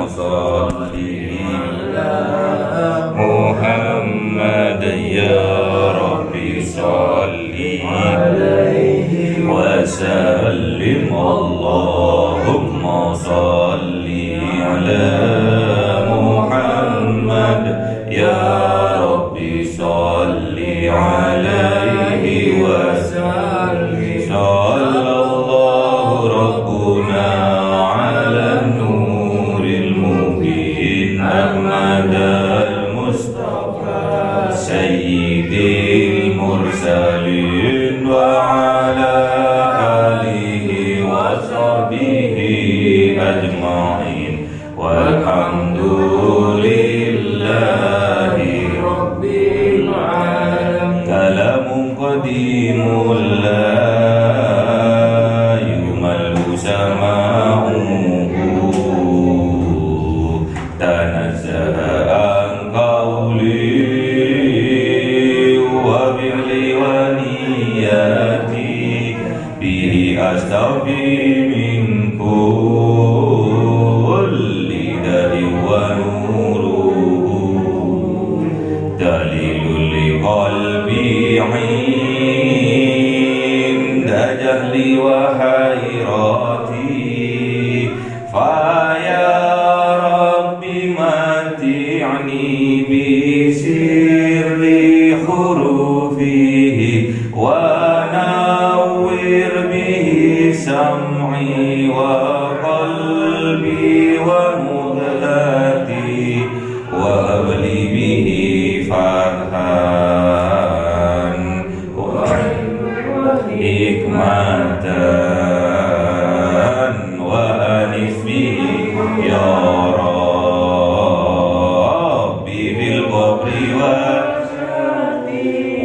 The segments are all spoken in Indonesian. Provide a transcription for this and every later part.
صل على محمد يا ربي صل عليه وسلم اللهم صل على محمد يا ربي صل عليه وسلم صلى الله ربنا على النور المبين أحمد المصطفى سيد المرسلين وعلى آله وصحبه أجمعين والحمد لله رب العالمين. كلام قديم لا يمل سماعه تنزه عن قولي وفعلي ونياتي به أستوفي من كل داء ونوره دليل لقلبي عند جهلي وحيراتي فيا رب متعني بسر حروفه ونور به سمعي وقلبي ومهلتي وهب لي به فتحا وحكمة وأنس به يا ربي في القبر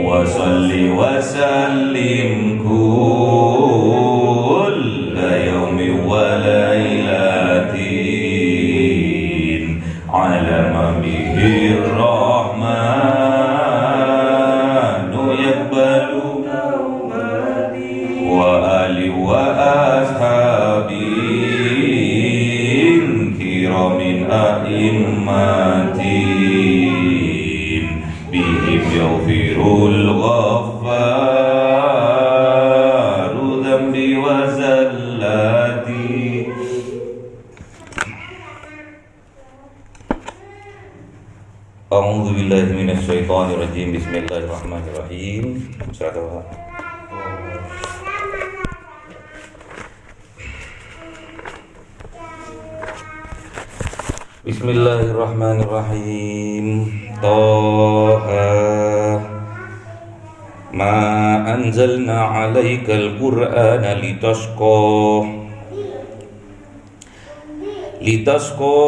وصل وسلم كل يوم وليلة على من به الرحمن يقبل وآل وأصحاب كرام أئمة بهم يغفر الغفار ذنبي وزلاتي. أعوذ بالله من الشيطان الرجيم. بسم الله الرحمن الرحيم. Bismillahirrahmanirrahim. Taha ma anzalna 'alaikal qur'ana litasqa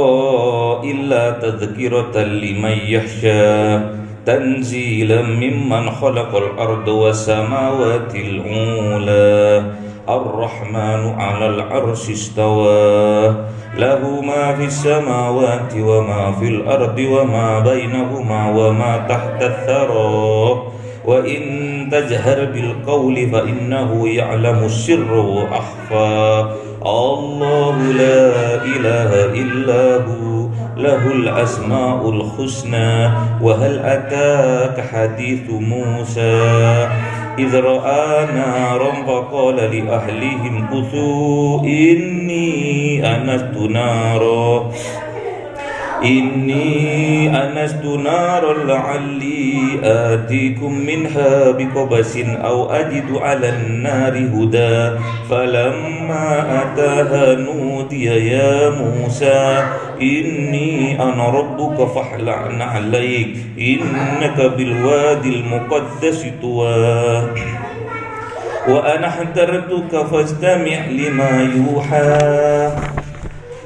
illa tadhkiratan liman yakhsha tanzilan mimman khalaqal arda was samawati al-ula ar-rahmanu 'alal 'arsyi istawa lahu ma fis samawati wa ma fil ardi wa ma bainahuma wa ma tahta ath-thara wa in tajhar bil qawli fa innahu ya'lamu sirra wa akhfa. Allahu la ilaha illahu lahul asmaul husna wa hal ataka hadithu Musa idh ra'a naran faqala li ahlihim kuthu inni anastu naran la'alli atikum minha biqabasin aw ajidu 'alan nari huda falamma ataha nudiya ya Musa inni ana rabbuka fahla'na 'alaik innaka bil wadil muqaddasi tuwa wa ana hadartuka fastami' lima yuha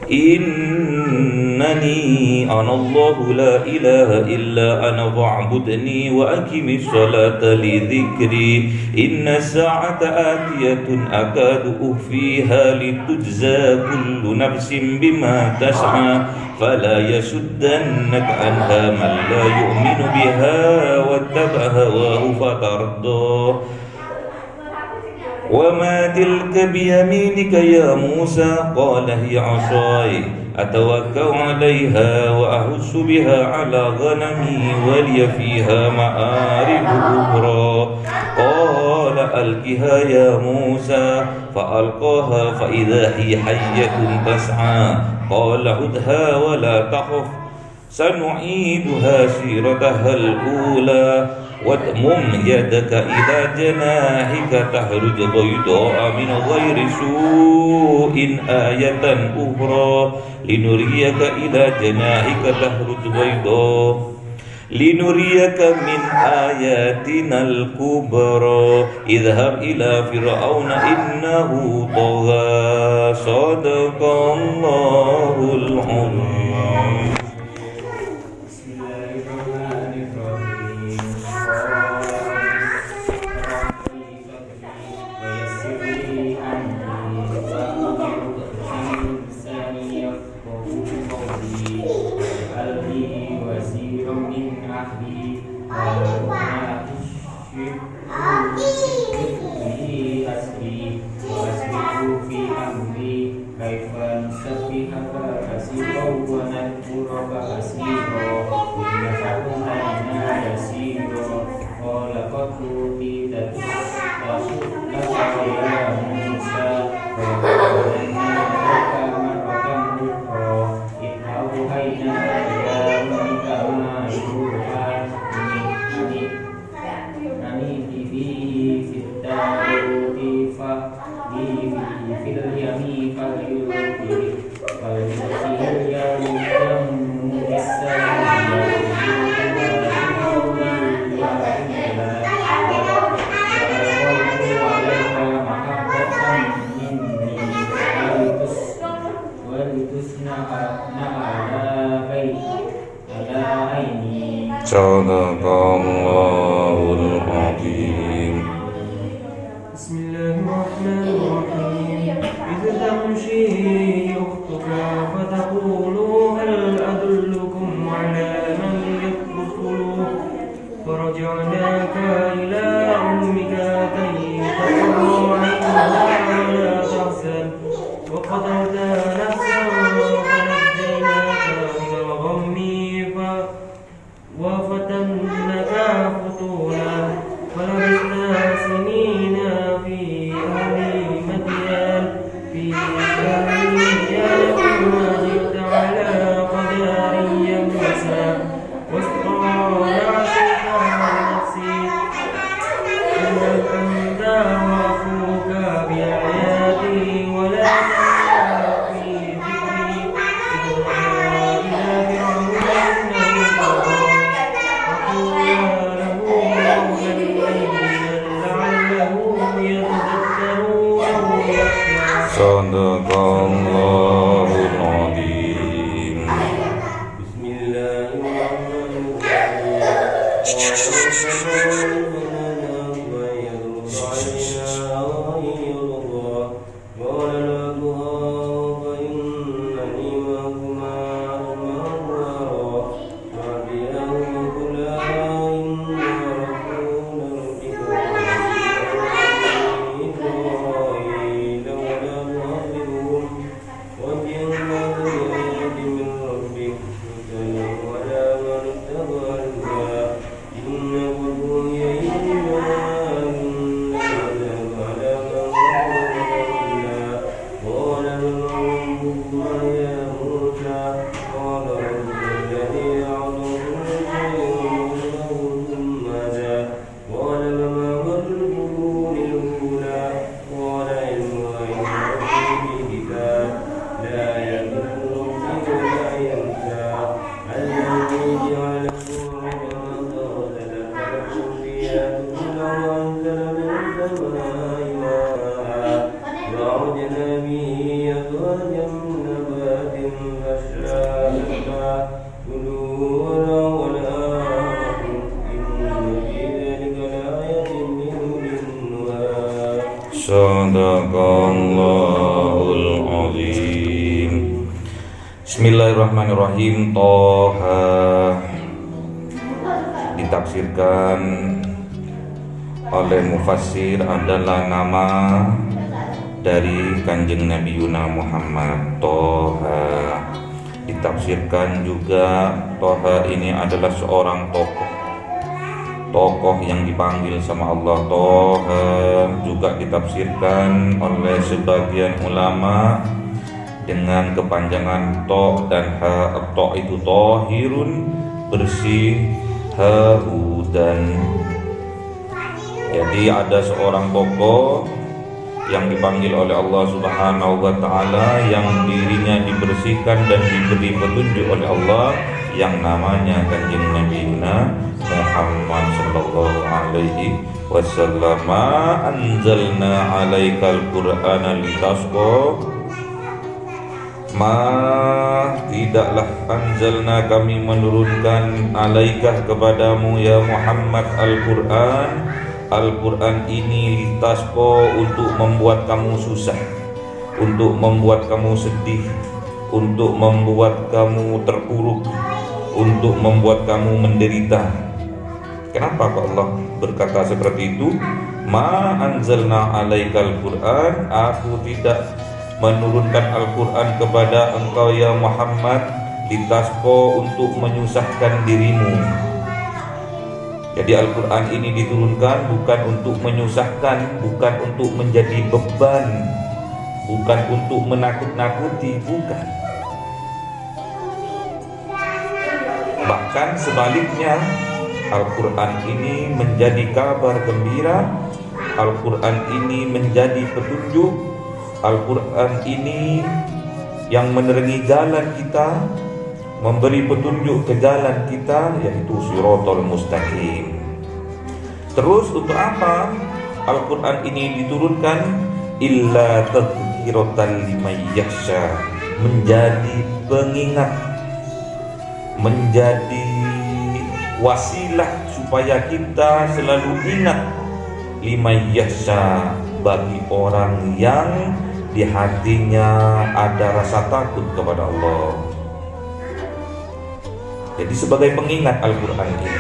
innani anallahu la ilaha illa ana fa'budni wa aqimis salata li dhikri inna sa'ata atiyatun akadu ukhfiha litujza kullu nafsin bima tas'a fala yasuddannaka anha man la yu'minu biha wattaba hawahu fatarda. وما تلك بيمينك يا موسى قال هي عصاي أتوكأ عليها وأهش بها على غنمي ولي فيها مآرب أخرى قال ألقها يا موسى فألقاها فإذا هي حية تسعى قال خذها ولا تخف سنعيدها سيرتها الأولى واضمم يدك إلى جناحك تخرج بيضاء من غير سوء آية أخرى لنريك إلى جناحك تخرج بيضاء لنريك من آياتنا الكبرى اذهب إلى فرعون إنه طغى صدق الله العظيم. Sadaqallahul Azim. Bismillahirrahmanirrahim. Idh tamshi ukhtuka fataqulu hal adullukum ala man yakfulu faraja'naka ila ummika kay taqarra 'aynaha wa la tahzan wa qatalta nafsan fanajjaynaka minal ghammi وفتنك فتونا فلبثنا سنين في أهل مدين في ثانية ما زدت على قدر يمسا واصطنعتك نفسي إنك أنت وأخوك بآياتي ولا تنسى في ذكري إلى فرعون Sadaqallahul Azim. Sadaqallahul Azim. Bismillahirrahmanirrahim. Toha ditafsirkan oleh mufassir adalah nama dari Kanjeng Nabi Yuna Muhammad. Toha ditafsirkan juga Toha ini adalah seorang tokoh yang dipanggil sama Allah. Toha juga ditafsirkan oleh sebagian ulama dengan kepanjangan to dan ha. To itu tohirun, bersih, ha dan. Jadi ada seorang tokoh yang dipanggil oleh Allah Subhanahu wa taala yang dirinya dibersihkan dan diberi petunjuk oleh Allah yang namanya Kanjeng Nabi Muhammad sallallahu alaihi wasallam. Anzalna 'alaikal Qur'ana litasqa. Tidaklah anzalna kami menurunkan 'alaika kepadamu ya Muhammad Al-Quran ini litasqa, untuk membuat kamu susah, untuk membuat kamu sedih, untuk membuat kamu terpuruk, untuk membuat kamu menderita. Kenapa kok Allah berkata seperti itu? Ma anzalna 'alaikal Qur'an, aku tidak menurunkan Al-Quran kepada engkau ya Muhammad litasqa, untuk menyusahkan dirimu. Jadi Al-Quran ini diturunkan bukan untuk menyusahkan, bukan untuk menjadi beban, bukan untuk menakut-nakuti, bukan. Bahkan sebaliknya, Al-Quran ini menjadi kabar gembira, Al-Quran ini menjadi petunjuk, Al-Quran ini yang menerangi jalan kita, memberi petunjuk ke jalan kita, yaitu Shiratal Mustaqim. Terus untuk apa Al-Quran ini diturunkan? Illa tadhkiratan liman yakhsha, menjadi pengingat, menjadi wasilah supaya kita selalu ingat, liman yakhsha, bagi orang yang di hatinya ada rasa takut kepada Allah. Jadi sebagai pengingat Al-Quran ini,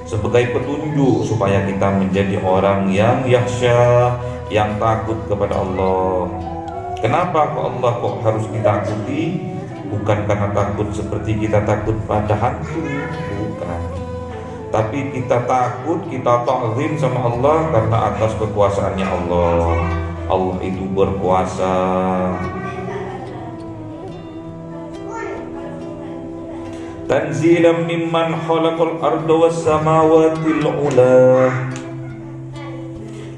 sebagai petunjuk supaya kita menjadi orang yang yakhsha, yang takut kepada Allah. Kenapa Allah harus ditakuti? Bukan karena takut seperti kita takut pada hantu, bukan. Tapi kita takut, kita ta'zim sama Allah karena atas kekuasaannya Allah. Allah itu berkuasa. Tanzilan mimman khalaqal arda was samawati al-ula,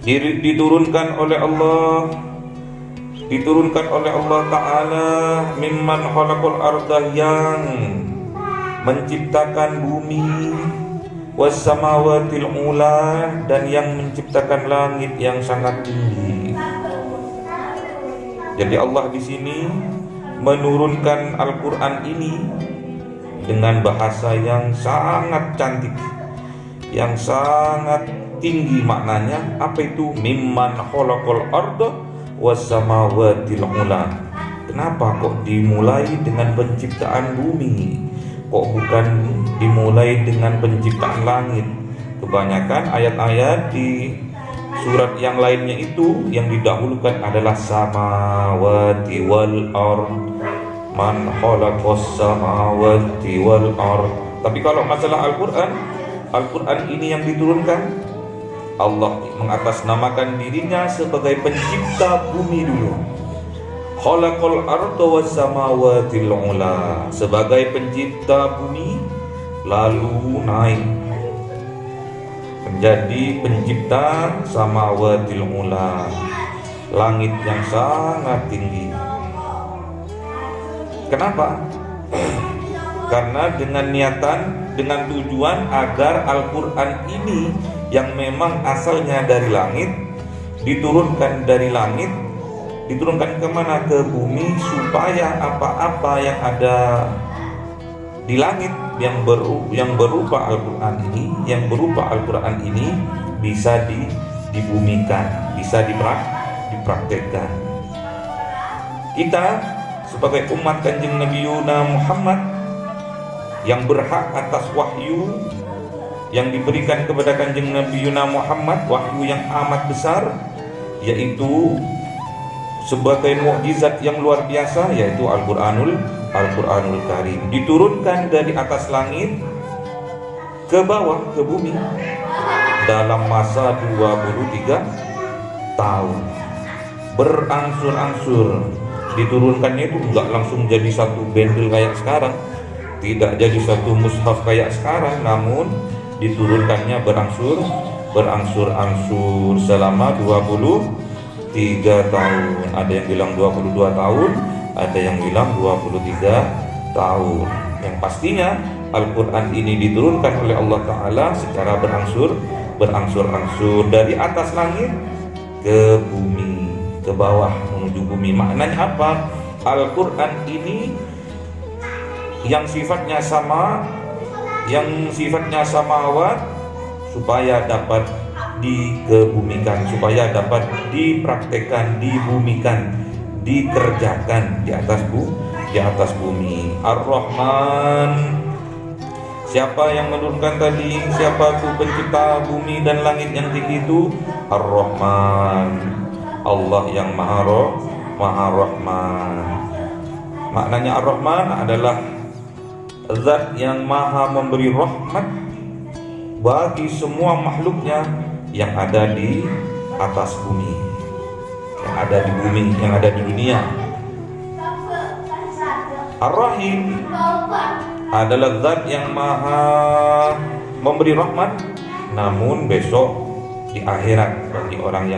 diturunkan oleh Allah Ta'ala, mimman khalaqal arda, yang menciptakan bumi, was samawati al-ula, dan yang menciptakan langit yang sangat tinggi. Jadi Allah di sini menurunkan Al-Quran ini dengan bahasa yang sangat cantik, yang sangat tinggi maknanya. Apa itu? Mimman khalaqal arda was samawatil ula. Kenapa kok dimulai dengan penciptaan bumi? Kok bukan dimulai dengan penciptaan langit? Kebanyakan ayat-ayat di surat yang lainnya itu yang didahulukan adalah samawati wal ard, man khalaqas samawati wal ard. Tapi kalau masalah Al-Quran ini yang diturunkan, Allah mengatasnamakan dirinya sebagai pencipta bumi dulu. Khalaqal arda was samawati ula, sebagai pencipta bumi, lalu naik menjadi pencipta samawati ula, langit yang sangat tinggi. Kenapa? Karena dengan niatan, dengan tujuan agar Al-Quran ini yang memang asalnya dari langit, diturunkan dari langit, diturunkan kemana? Ke bumi, supaya apa-apa yang ada di langit yang berupa Al-Quran ini, bisa dibumikan, bisa dipraktekkan. Kita sebagai umat Kanjeng Nabi Muhammad yang berhak atas wahyu yang diberikan kepada Kanjeng Nabi Muhammad, wahyu yang amat besar, yaitu sebagai mukjizat yang luar biasa, yaitu Al-Quranul Al-Quranul Karim diturunkan dari atas langit ke bawah, ke bumi dalam masa 23 tahun. Berangsur-angsur diturunkannya itu enggak langsung jadi satu bendel kayak sekarang, tidak jadi satu mushaf kayak sekarang, namun diturunkannya berangsur-angsur selama 23 tahun. Ada yang bilang 22 tahun, ada yang bilang 23 tahun. Yang pastinya Al-Quran ini diturunkan oleh Allah Ta'ala secara berangsur-angsur dari atas langit ke bumi, ke bawah menuju bumi. Maknanya apa? Al-Quran ini yang sifatnya sama, yang sifatnya samawat, supaya dapat dikebumikan, supaya dapat dipraktekkan, dibumikan, dikerjakan di atas bumi. Ar-Rahman, siapa yang menurunkan tadi? Siapa itu pencipta bumi dan langit yang tinggi itu? Ar-Rahman, Allah yang Maha Rahman. Maknanya Ar-Rahman adalah zat yang maha memberi rahmat bagi semua makhluknya yang ada di atas bumi, yang ada di bumi, yang ada di dunia. Ar-Rahim adalah zat yang maha memberi rahmat, namun besok di akhirat bagi orang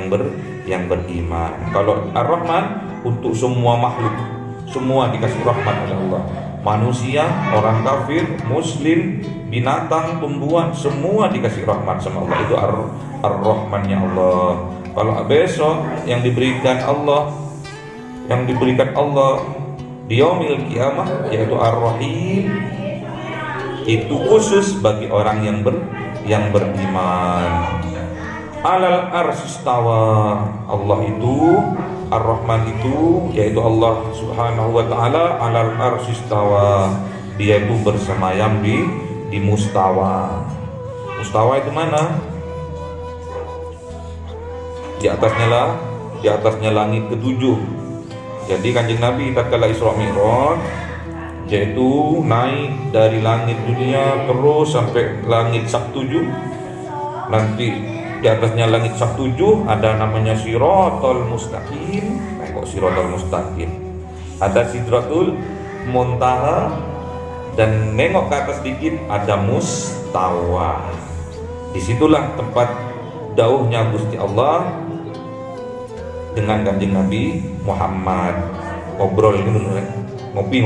yang beriman. Kalau Ar-Rahman untuk semua makhluk, semua dikasih rahmat oleh Allah. Manusia, orang kafir, muslim, binatang, tumbuhan, semua dikasih rahmat sama Allah. Itu Ar-Rahmannya Allah. Kalau besok yang diberikan Allah di yaumil kiamah, yaitu Ar-Rahim, itu khusus bagi orang yang beriman. Alal arsistawa, Allah itu Ar-Rahman itu, yaitu Allah Subhanahu wa Ta'ala, alal arsistawa, dia itu bersemayam di mustawa. Mustawa itu mana? Di atasnya langit ketujuh. Jadi Kanjeng Nabi tatkala Isra Mi'raj, yaitu naik dari langit dunia terus sampai langit Sabtujuh. Nanti di atasnya langit Sabtujuh ada namanya Siratal Mustaqim. Kok Siratal Mustaqim? Ada Sidratul Muntaha, dan nengok ke atas dikit ada Mustawa. Disitulah tempat dauhnya Gusti Allah dengan Kanjeng Nabi Muhammad. Ngobrol gitu, ngopi.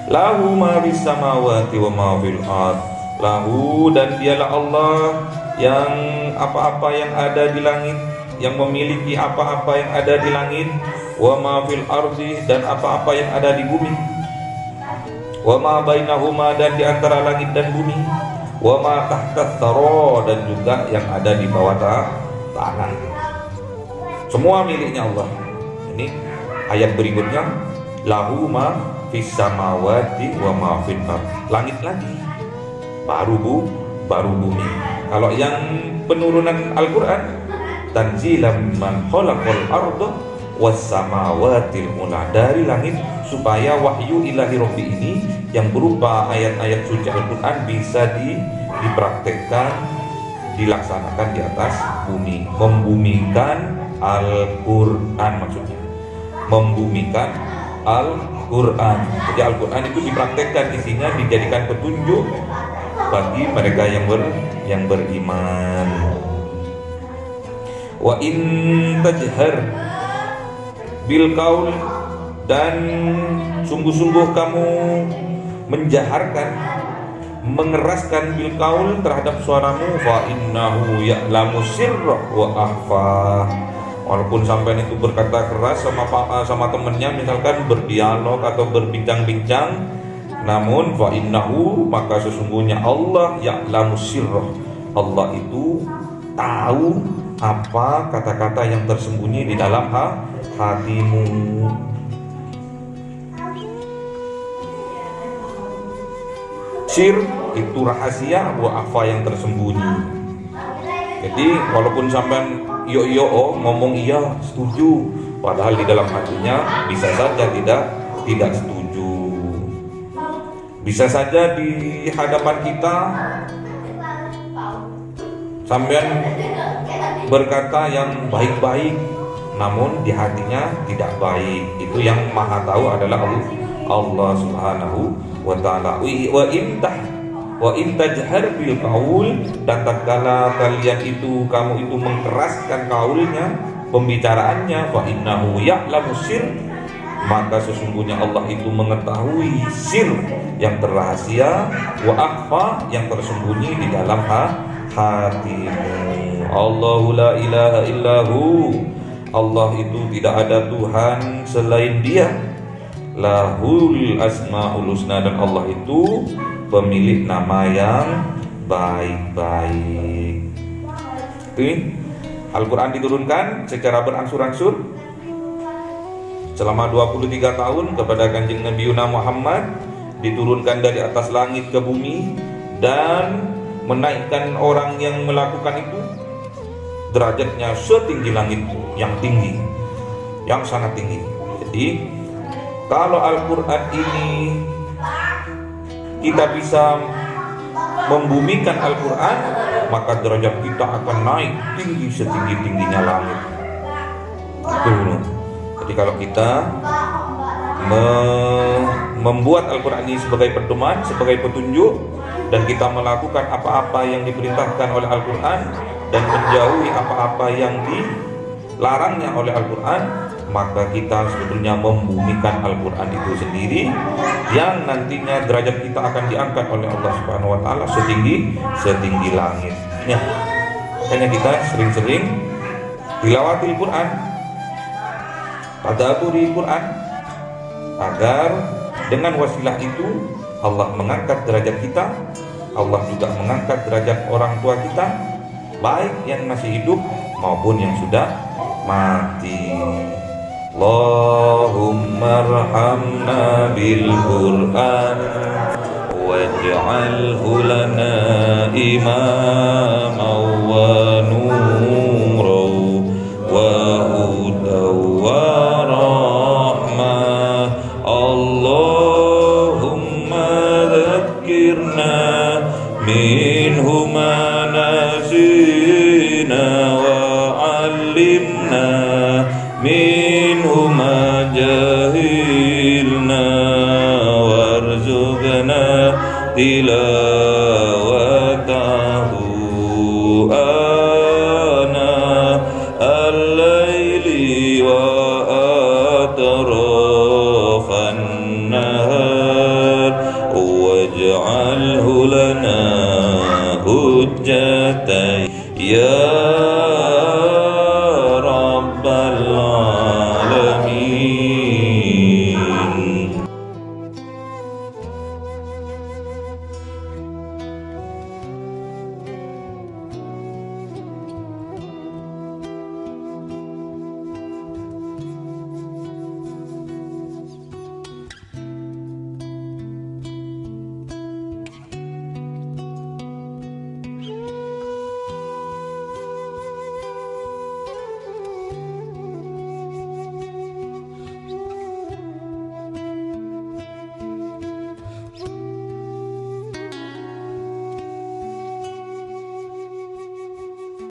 Lahu ma fis samawati wa ma fil ard. Lahu, dan dialah Allah yang apa-apa yang ada di langit, yang memiliki apa-apa yang ada di langit, wa ma fil ardi, dan apa-apa yang ada di bumi, wa ma bainahuma, dan di antara langit dan bumi, wa ma tahta tsara, dan juga yang ada di bawah tanah. Semua miliknya Allah. Ini ayat berikutnya, lahu ma fis samawati wa ma fil ard. Langit lagi, baru bumi. Kalau yang penurunan Al-Quran, tanzilam man khalaqal arda was samawatil ula, dari langit, supaya wahyu ilahi Rabbi ini yang berupa ayat-ayat suci Al-Quran bisa dipraktekkan, dilaksanakan di atas bumi. Membumikan Al-Quran, maksudnya membumikan Al-Quran. Jadi Al-Quran itu dipraktekkan, isinya dijadikan petunjuk bagi mereka yang beriman. Wa in tajhar bil qaul, dan sungguh-sungguh kamu menjaharkan, mengeraskan bil qaul terhadap suaramu, fa innahu ya'lamu sirra wa akhfa. Walaupun sampai itu berkata keras sama temennya, misalkan berdialog atau berbincang-bincang, namun fa innahu, maka sesungguhnya Allah ya'lamu sirra, Allah itu tahu apa kata-kata yang tersembunyi di dalam hatimu. Sir itu rahasia, wa akhfa yang tersembunyi. Jadi walaupun sampai ngomong iya, setuju, padahal di dalam hatinya bisa saja tidak setuju. Bisa saja di hadapan kita sampean berkata yang baik-baik, namun di hatinya tidak baik. Itu yang maha tahu adalah Allah Subhanahu wa ta'ala. Wa in tajhar bil qaul, dan tatkala kamu itu mengkeraskan kaulnya, pembicaraannya, fa innahu ya'lamu sir, maka sesungguhnya Allah itu mengetahui sir yang terrahasia, wa akhfa, yang tersembunyi di dalam hatimu. Allahu la ilaha illahu, Allah itu tidak ada Tuhan selain Dia. Lahul asmaul husna, dan Allah itu pemilik nama yang baik-baik. Al-Quran diturunkan secara berangsur-angsur selama 23 tahun kepada Kanjeng Nabi Muhammad, diturunkan dari atas langit ke bumi dan menaikkan orang yang melakukan itu derajatnya setinggi langit, yang tinggi, yang sangat tinggi. Jadi kalau Al-Quran ini kita bisa membumikan Al-Quran, maka derajat kita akan naik tinggi setinggi-tingginya langit. Jadi kalau kita membuat Al-Quran ini sebagai pedoman, sebagai petunjuk, dan kita melakukan apa-apa yang diperintahkan oleh Al-Quran dan menjauhi apa-apa yang dilarangnya oleh Al-Quran, maka kita sebetulnya membumikan Al-Quran itu sendiri, yang nantinya derajat kita akan diangkat oleh Allah Subhanahu wa ta'ala setinggi langit. Ya, makanya kita sering-sering tilawatil Quran, tadabburi Quran, agar dengan wasilah itu Allah mengangkat derajat kita, Allah juga mengangkat derajat orang tua kita, baik yang masih hidup maupun yang sudah mati. Allahumma arhamna bil Qur'an waj'alhu lana imama wa nuran wa hudan wa rahmah. Allahumma dhakkirna minhu ma nasina wa 'allimna minhu ma jahilna warzuqna tilawa